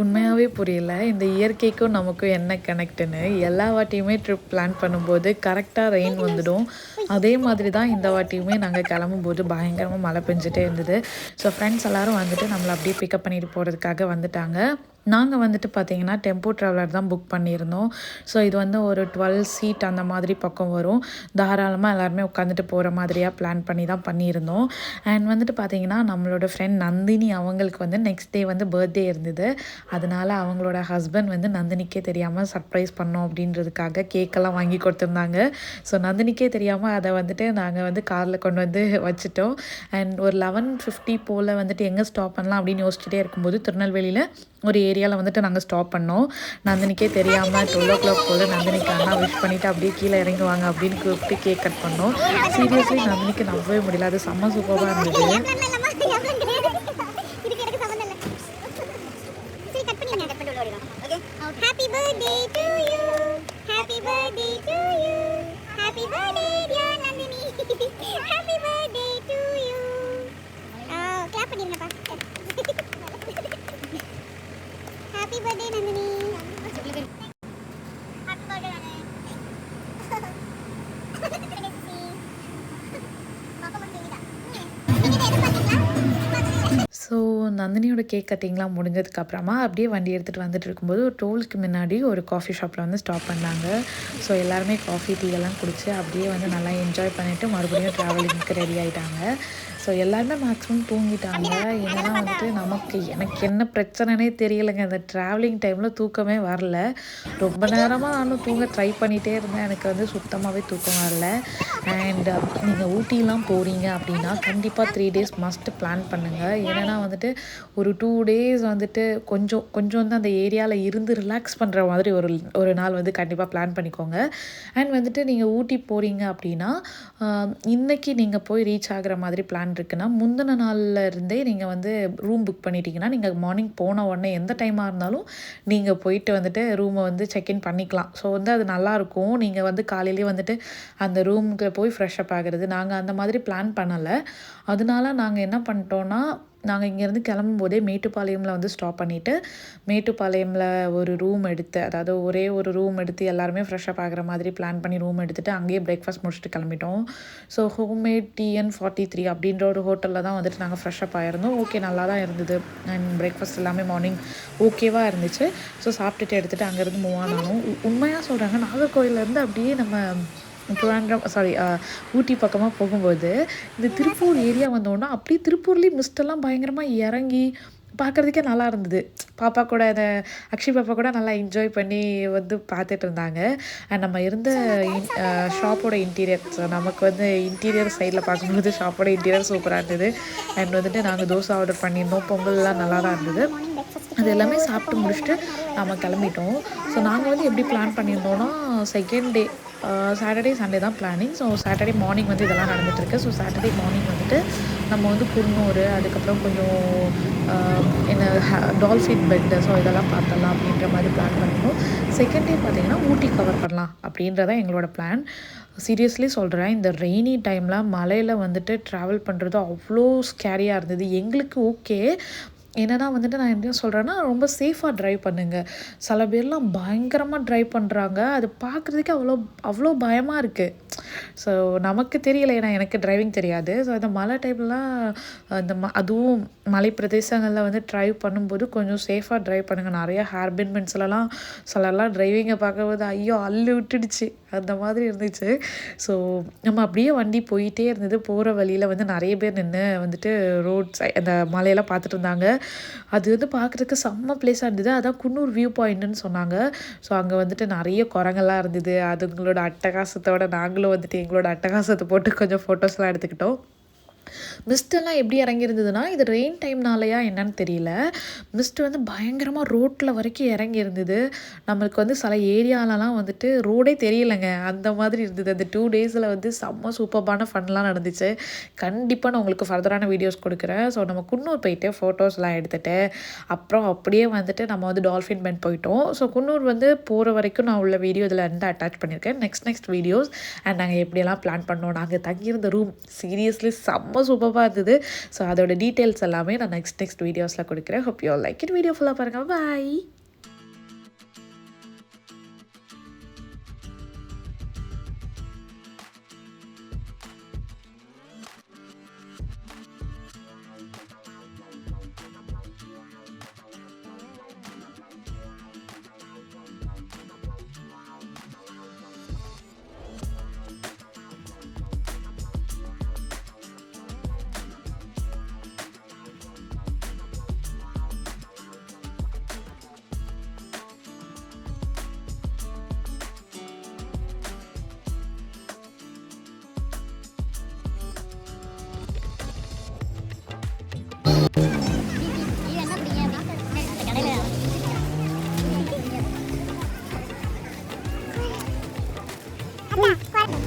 உண்மையாகவே புரியல. இந்த இயற்கைக்கும் நமக்கும் என்ன கனெக்ட்டுன்னு. எல்லா வாட்டியுமே ட்ரிப் பிளான் பண்ணும்போது கரெக்டாக ரெயின் வந்துடும். அதே மாதிரி தான் இந்த வாட்டியுமே நாங்கள் கிளம்பும்போது பயங்கரமாக மழை பெஞ்சிட்டே இருந்தது. ஸோ ஃப்ரெண்ட்ஸ் எல்லோரும் வந்துட்டு நம்மளை அப்படியே பிக்கப் பண்ணிட்டு போகிறதுக்காக வந்துட்டாங்க. நாங்கள் வந்துட்டு பார்த்தீங்கன்னா டெம்போ ட்ராவலர் தான் புக் பண்ணியிருந்தோம். ஸோ இது வந்து ஒரு 12 சீட் அந்த மாதிரி பக்கம் வரும். தாராளமாக எல்லாருமே உட்காந்துட்டு போகிற மாதிரியாக பிளான் பண்ணி தான் பண்ணியிருந்தோம். அண்ட் வந்துட்டு பார்த்தீங்கன்னா நம்மளோட ஃப்ரெண்ட் நந்தினி அவங்களுக்கு வந்து நெக்ஸ்ட் டே வந்து பர்த்டே இருந்தது. அதனால் அவங்களோட ஹஸ்பண்ட் வந்து நந்தினிக்கே தெரியாமல் சர்ப்ரைஸ் பண்ணோம் அப்படின்றதுக்காக கேக்கெல்லாம் வாங்கி கொடுத்துருந்தாங்க. ஸோ நந்தினிக்கே தெரியாமல் அதை வந்துட்டு நாங்கள் வந்து காரில் கொண்டு வந்து வச்சுட்டோம். அண்ட் ஒரு 11:50 போல் வந்துட்டு எங்கே ஸ்டாப் பண்ணலாம் அப்படின்னு யோசிச்சுட்டே இருக்கும்போது திருநெல்வேலியில் ஒரு ஏரியாவில் வந்துட்டு நாங்கள் ஸ்டாப் பண்ணோம். நந்தினிக்கே தெரியாமல் 12 போல் நந்தினிக்கு அண்ணா விஷ் பண்ணிவிட்டு அப்படியே கீழே இறங்குவாங்க அப்படின்னு கூப்பிட்டு கேக் கட் பண்ணோம். சீரியஸ்லி நந்தினிக்கு நம்பவே முடியல. அது செம்ம சூப்பராக இருந்தது. Happy birthday to you. Happy birthday to you. Happy birthday dear Nandini. Happy birthday to you. Clap பண்ணிருங்கப்பா. Happy birthday Nandini. Happy birthday Nandini. So நந்தினியோட கேக் கட்டிங்லாம் முடிஞ்சதுக்கப்புறமா அப்படியே வண்டி எடுத்துகிட்டு வந்துட்டு இருக்கும்போது ஒரு டோலுக்கு முன்னாடி ஒரு காஃபி ஷாப்பில் வந்து ஸ்டாப் பண்ணாங்க. ஸோ எல்லாருமே காஃபி டீ எல்லாம் குடித்து அப்படியே வந்து நல்லா என்ஜாய் பண்ணிவிட்டு மறுபடியும் ட்ராவலிங்க்கு ரெடி ஆகிட்டாங்க. ஸோ எல்லாருமே மேக்ஸிமம் தூங்கிட்டாங்க. ஏன்னா வந்துட்டு எனக்கு என்ன பிரச்சனைனே தெரியலைங்க. அந்த ட்ராவலிங் டைமில் தூக்கமே வரல. ரொம்ப நேரமாக நானும் தூங்க ட்ரை பண்ணிகிட்டே இருந்தேன். எனக்கு வந்து சுத்தமாகவே தூக்கம் வரல. அண்ட் நீங்கள் ஊட்டிலாம் போகிறீங்க அப்படின்னா கண்டிப்பாக 3 days மஸ்ட் பிளான் பண்ணுங்கள். ஏன்னா வந்துட்டு ஒரு 2 days வந்துட்டு கொஞ்சம் வந்து அந்த ஏரியாவில் இருந்து ரிலாக்ஸ் பண்ணுற மாதிரி ஒரு நாள் வந்து கண்டிப்பாக பிளான் பண்ணிக்கோங்க. அண்ட் வந்துட்டு நீங்கள் ஊட்டி போகிறீங்க அப்படின்னா இன்றைக்கி நீங்கள் போய் ரீச் ஆகிற மாதிரி பிளான் இருக்குன்னா முந்தின நாளில் இருந்தே நீங்கள் வந்து ரூம் புக் பண்ணிட்டீங்கன்னா நீங்கள் மார்னிங் போன உடனே எந்த டைமாக இருந்தாலும் நீங்கள் போயிட்டு வந்துட்டு ரூமை வந்து செக்இன் பண்ணிக்கலாம். ஸோ வந்து அது நல்லாயிருக்கும். நீங்கள் வந்து காலையிலேயே வந்துட்டு அந்த ரூமுக்கு போய் ஃப்ரெஷ்அப் ஆகிறது. நாங்கள் அந்த மாதிரி பிளான் பண்ணலை. அதனால நாங்கள் என்ன பண்ணிட்டோன்னா நாங்கள் இங்கேருந்து கிளம்பும்போதே மேட்டுப்பாளையமில் வந்து ஸ்டாப் பண்ணிவிட்டு மேட்டுப்பாளையமில் ஒரு ரூம் எடுத்து, அதாவது ஒரே ஒரு ரூம் எடுத்து எல்லாருமே ஃப்ரெஷ்அப் ஆகிற மாதிரி பிளான் பண்ணி ரூம் எடுத்துகிட்டு அங்கேயே பிரேக்ஃபாஸ்ட் முடிச்சுட்டு கிளம்பிட்டோம். ஸோ ஹோம்மேட் TN43 அப்படின்ற ஒரு ஹோட்டலில் தான் வந்துட்டு நாங்கள் ஃப்ரெஷ்அப் ஆகிருந்தோம். ஓகே, நல்லா தான் இருந்தது. அண்ட் பிரேக்ஃபாஸ்ட் எல்லாமே மார்னிங் ஓகேவாக இருந்துச்சு. ஸோ சாப்பிட்டுட்டு எடுத்துகிட்டு அங்கேருந்து மூவ் ஆனாலும் உண்மையாக சொல்கிறாங்க நாகர்கோயிலேருந்து அப்படியே நம்ம ஊட்டி பக்கமாக போகும்போது இந்த திருப்பூர் ஏரியா வந்தோன்னா அப்படியே திருப்பூர்லேயும் மிஸ்டெல்லாம் பயங்கரமாக இறங்கி பார்க்குறதுக்கே நல்லா இருந்தது. பாப்பா கூட அக்ஷய் பாப்பா கூட நல்லா என்ஜாய் பண்ணி வந்து பார்த்துட்டு இருந்தாங்க. அண்ட் நம்ம இருந்த ஷாப்போட இன்டீரியர், நமக்கு வந்து இன்டீரியர் சைடில் பார்க்கும்போது ஷாப்போட இன்டீரியர் சூப்பராக இருந்தது. அண்ட் வந்துட்டு நாங்கள் தோசை ஆர்டர் பண்ணியிருந்தோம். பொங்கல்லாம் நல்லா தான் இருந்தது. அது எல்லாமே சாப்பிட்டு முடிச்சுட்டு நம்ம கிளம்பிட்டோம். ஸோ நாங்கள் வந்து எப்படி பிளான் பண்ணியிருந்தோன்னா செகண்ட் டே சாட்டர்டே சண்டே தான் பிளானிங். ஸோ சாட்டர்டே மார்னிங் வந்து இதெல்லாம் நடந்துகிட்ருக்கு. ஸோ சாட்டர்டே மார்னிங் வந்துட்டு நம்ம வந்து குன்னூர், அதுக்கப்புறம் கொஞ்சம் டால்ஃபின் பெட்டு, ஸோ இதெல்லாம் பார்த்தலாம் அப்படின்ற மாதிரி பிளான் பண்ணியிருந்தோம். செகண்ட் டே பார்த்திங்கன்னா ஊட்டி கவர் பண்ணலாம் அப்படின்றதான் எங்களோட பிளான். சீரியஸ்லி சொல்கிறேன், இந்த ரெய்னி டைமில் மழையில் வந்துட்டு ட்ராவல் பண்ணுறது அவ்வளோ ஸ்கேரியாக இருந்தது. எங்களுக்கு ஓகே, என்னென்னா வந்துட்டு நான் என்ன சொல்கிறேன்னா ரொம்ப சேஃபாக ட்ரைவ் பண்ணுங்கள். சில பேர்லாம் பயங்கரமாக ட்ரைவ் பண்ணுறாங்க. அது பார்க்குறதுக்கே அவ்வளோ பயமாக இருக்குது. ஸோ நமக்கு தெரியலை, ஏன்னா எனக்கு டிரைவிங் தெரியாது. ஸோ அந்த மழை டைம்லாம் அதுவும் மலை பிரதேசங்களில் வந்து ட்ரைவ் பண்ணும்போது கொஞ்சம் சேஃபாக ட்ரைவ் பண்ணுங்கள். நிறையா ஹேர் பென்மெண்ட்ஸ்லாம் சிலர்லாம் டிரைவிங்கை பார்க்கும்போது ஐயோ அள்ளு விட்டுடுச்சு அந்த மாதிரி இருந்துச்சு. ஸோ நம்ம அப்படியே வண்டி போயிட்டே இருந்தது. போகிற வழியில் வந்து நிறைய பேர் நின்று வந்துட்டு ரோட் அந்த மலையெல்லாம் பார்த்துட்டு இருந்தாங்க. அது வந்து பார்க்குறதுக்கு செம்ம பிளேஸாக இருந்தது. அதான் குன்னூர் வியூ பாயிண்ட்டுன்னு சொன்னாங்க. ஸோ அங்கே வந்துட்டு நிறைய குரங்கெல்லாம் இருந்தது. அதுங்களோட அட்டகாசத்தோடு நாங்களும் வந்துட்டு எங்களோட அட்டகாசத்தை போட்டு கொஞ்சம் ஃபோட்டோஸ்லாம் எடுத்துக்கிட்டோம். மிஸ்டெல்லாம் எப்படி இறங்கியிருந்ததுன்னா இது ரெயின் டைம்னாலையா என்னன்னு தெரியல, மிஸ்ட் வந்து பயங்கரமாக ரோட்டில் வரைக்கும் இறங்கி இருந்தது. நம்மளுக்கு வந்து சில ஏரியாலலாம் வந்துட்டு ரோடே தெரியலைங்க, அந்த மாதிரி இருந்தது. அந்த 2 daysல வந்து செம்ம சூப்பர்பான ஃபன்லாம் நடந்துச்சு. கண்டிப்பாக நான் உங்களுக்கு ஃபர்தரான வீடியோஸ் கொடுக்குறேன். ஸோ நம்ம குன்னூர் போயிட்டு ஃபோட்டோஸ்லாம் எடுத்துகிட்டு அப்புறம் அப்படியே வந்துட்டு நம்ம வந்து டால்ஃபின் பெண்ட் போயிட்டோம். ஸோ குன்னூர் வந்து போகிற வரைக்கும் நான் உள்ள வீடியோ இதில் வந்து அட்டாச் பண்ணியிருக்கேன். நெக்ஸ்ட் வீடியோஸ் அண்ட் நாங்கள் எப்படியெல்லாம் பிளான் பண்ணோம், நாங்கள் தங்கியிருந்த ரூம் சீரியஸ்லி செம்ம செம்ம சூப்பராக இருந்தது. ஸோ அதோட டீட்டெயில்ஸ் எல்லாமே நான் நெக்ஸ்ட் வீடியோஸில் கொடுக்குறேன். Hope you like it. Video ஃபுல்லாக பாருங்கள். பாய். அண்ணா